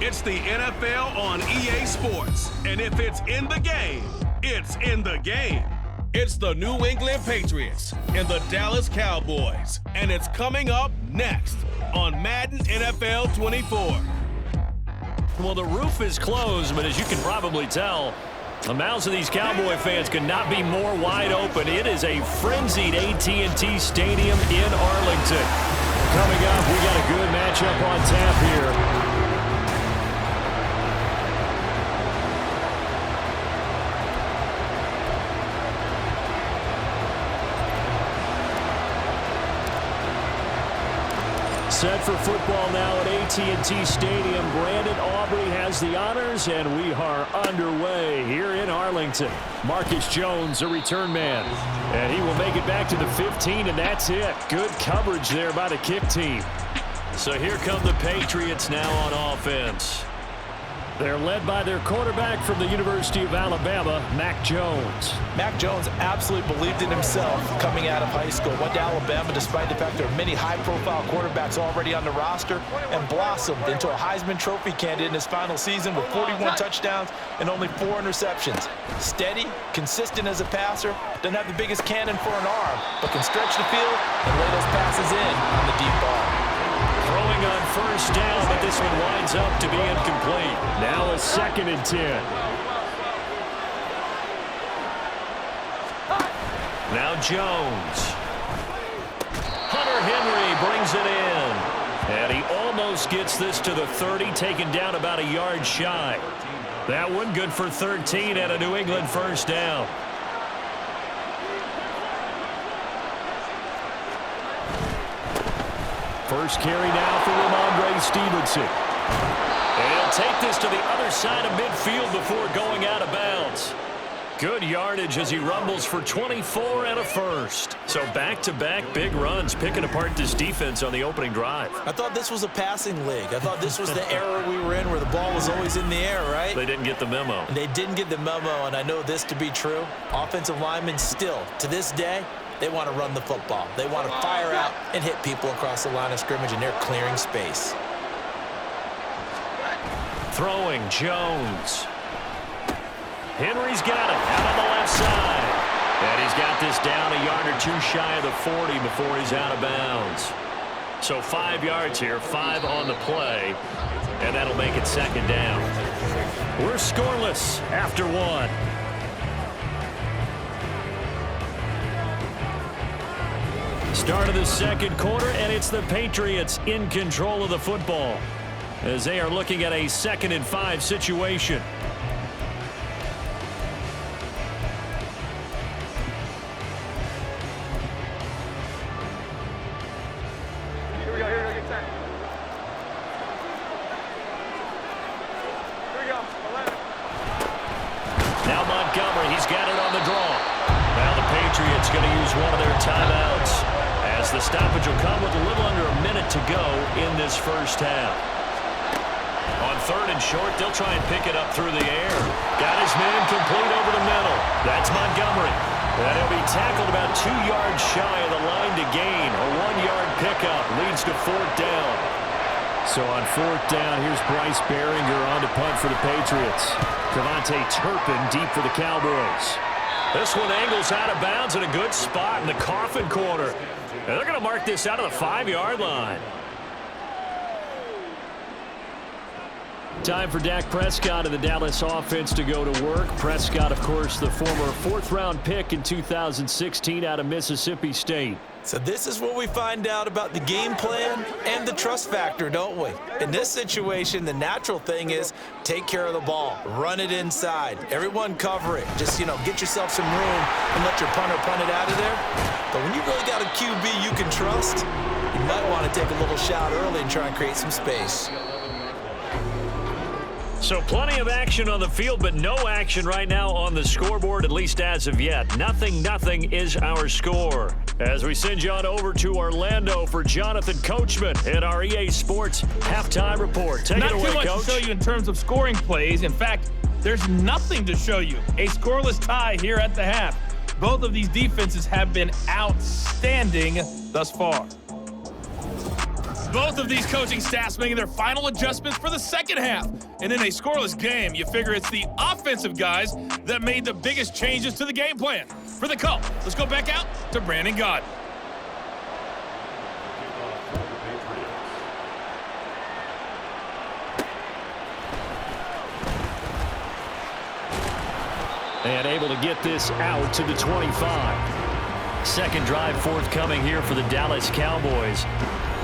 It's the NFL on EA Sports. And if it's in the game, it's in the game. It's the New England Patriots and the Dallas Cowboys. And it's coming up next on Madden NFL 24. Well, the roof is closed, but as you can probably tell, the mouths of these Cowboy fans could not be more wide open. It is a frenzied AT&T Stadium in Arlington. Coming up, we got a good matchup on tap here. Set for football now at AT&T Stadium. Brandon Aubrey has the honors, and we are underway here in Arlington. Marcus Jones, a return man, and he will make it back to the 15, and that's it. Good coverage there by the kick team. So here come the Patriots now on offense. They're led by their quarterback from the University of Alabama, Mac Jones. Mac Jones absolutely believed in himself coming out of high school. Went to Alabama despite the fact there are many high-profile quarterbacks already on the roster, and blossomed into a Heisman Trophy candidate in his final season with 41 touchdowns and only 4 interceptions. Steady, consistent as a passer, doesn't have the biggest cannon for an arm, but can stretch the field and lay those passes in on the deep ball. Throwing on first down, but this one winds up to be incomplete. Now a 2nd and 10. Now Jones. Hunter Henry brings it in. And he almost gets this to the 30, taken down about a yard shy. That one good for 13 and a New England first down. First carry now for Ramondre Stevenson. And he'll take this to the other side of midfield before going out of bounds. Good yardage as he rumbles for 24 and a first. So back-to-back big runs picking apart this defense on the opening drive. I thought this was a passing league. I thought this was the era we were in where the ball was always in the air, right? They didn't get the memo. And they didn't get the memo, and I know this to be true. Offensive linemen still, to this day, they want to run the football. They want to fire out and hit people across the line of scrimmage, and they're clearing space. Throwing Jones. Henry's got it out on the left side. And he's got this down a yard or 2 shy of the 40 before he's out of bounds. So 5 yards here, 5 on the play, and that'll make it 2nd down. We're scoreless after 1. Start of the 2nd quarter, and it's the Patriots in control of the football as they are looking at a 2nd and 5 situation. Here we go, get set. Here we go, 11. Now Montgomery, he's got it on the draw. Now the Patriots going to use one of their timeouts, as the stoppage will come with a little under a minute to go in this first half. On 3rd and short, they'll try and pick it up through the air. Got his man complete over the middle. That's Montgomery. And he'll be tackled about 2 yards shy of the line to gain. A 1-yard pickup leads to 4th down. So on 4th down, here's Bryce Behringer on to punt for the Patriots. Devontae Turpin deep for the Cowboys. This one angles out of bounds in a good spot in the coffin corner. And they're going to mark this out of the 5-yard line. Time for Dak Prescott and the Dallas offense to go to work. Prescott, of course, the former 4th-round pick in 2016 out of Mississippi State. So this is what we find out about the game plan and the trust factor, don't we? In this situation, the natural thing is take care of the ball, run it inside, everyone cover it. Just, get yourself some room and let your punter punt it out of there. But when you really got a QB you can trust, you might want to take a little shot early and try and create some space. So plenty of action on the field, but no action right now on the scoreboard, at least as of yet. 0-0 is our score. As we send you on over to Orlando for Jonathan Coachman at our EA Sports Halftime Report. Take it away, Coach. Not too much to show you in terms of scoring plays. In fact, there's nothing to show you. A scoreless tie here at the half. Both of these defenses have been outstanding thus far. Both of these coaching staffs making their final adjustments for the second half. And in a scoreless game, you figure it's the offensive guys that made the biggest changes to the game plan. For the call, let's go back out to Brandon Gott. And able to get this out to the 25. Second drive forthcoming here for the Dallas Cowboys.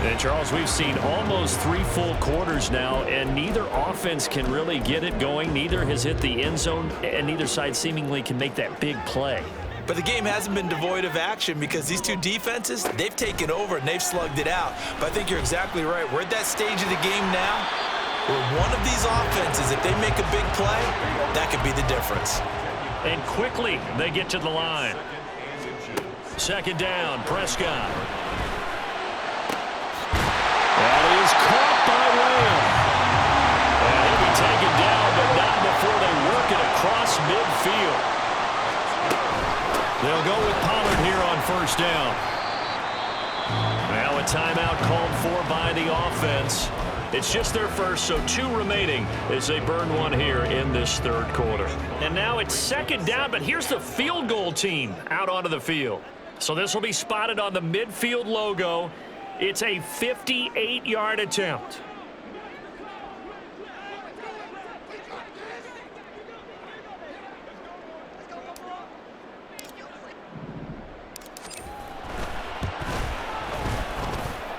And Charles, we've seen almost 3 full quarters now, and neither offense can really get it going. Neither has hit the end zone, and neither side seemingly can make that big play. But the game hasn't been devoid of action because these two defenses, they've taken over and they've slugged it out. But I think you're exactly right. We're at that stage of the game now where one of these offenses, if they make a big play, that could be the difference. And quickly they get to the line. Second down, Prescott. That is caught by Lamb. And he'll be taken down, but not before they work it across midfield. They'll go with Pollard here on first down. Now a timeout called for by the offense. It's just their first, so 2 remaining as they burn one here in this third quarter. And now it's second down, but here's the field goal team out onto the field. So this will be spotted on the midfield logo. It's a 58-yard attempt.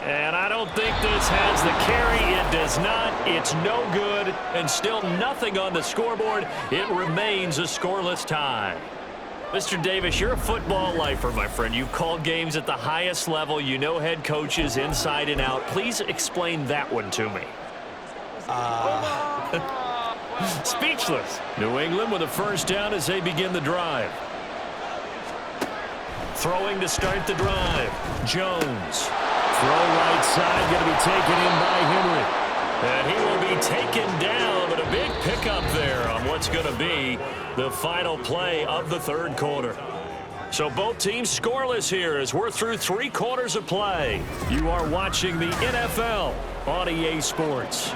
And I don't think this has the carry. It does not. It's no good. And still nothing on the scoreboard. It remains a scoreless tie. Mr. Davis, you're a football lifer, my friend. You've called games at the highest level. You know head coaches inside and out. Please explain that one to me. Speechless. New England with a first down as they begin the drive. Throwing to start the drive. Jones. Throw right side, going to be taken in by Henry. And he will be taken down, but a big pickup there on what's going to be the final play of the third quarter. So both teams scoreless here as we're through 3 quarters of play. You are watching the NFL on EA Sports.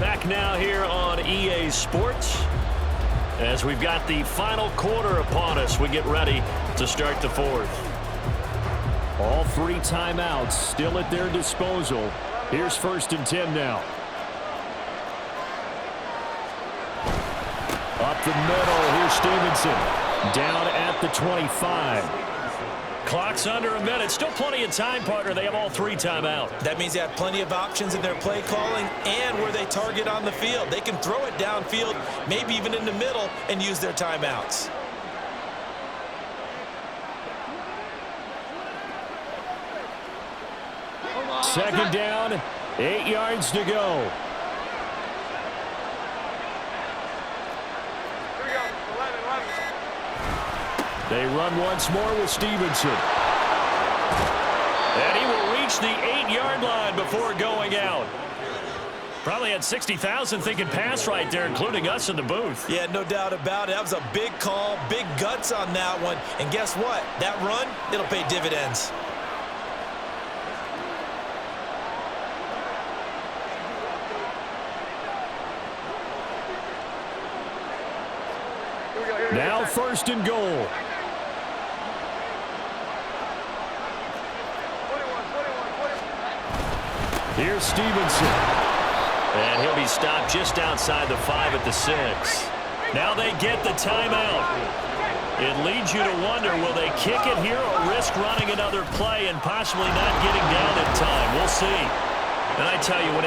Back now here on EA Sports. As we've got the final quarter upon us, we get ready to start the fourth. All 3 timeouts still at their disposal. Here's 1st and 10 now. Up the middle, here's Stevenson. Down at the 25. Clock's under a minute. Still plenty of time, partner. They have all 3 timeout. That means they have plenty of options in their play calling and where they target on the field. They can throw it downfield, maybe even in the middle, and use their timeouts. Second down, 8 yards to go. They run once more with Stevenson. And he will reach the 8-yard line before going out. Probably had 60,000 thinking pass right there, including us in the booth. Yeah, no doubt about it. That was a big call, big guts on that one. And guess what? That run, it'll pay dividends. Now 1st and goal. Here's Stevenson. And he'll be stopped just outside the 5 at the 6. Now they get the timeout. It leads you to wonder, will they kick it here or risk running another play and possibly not getting down in time? We'll see. And I tell you, when it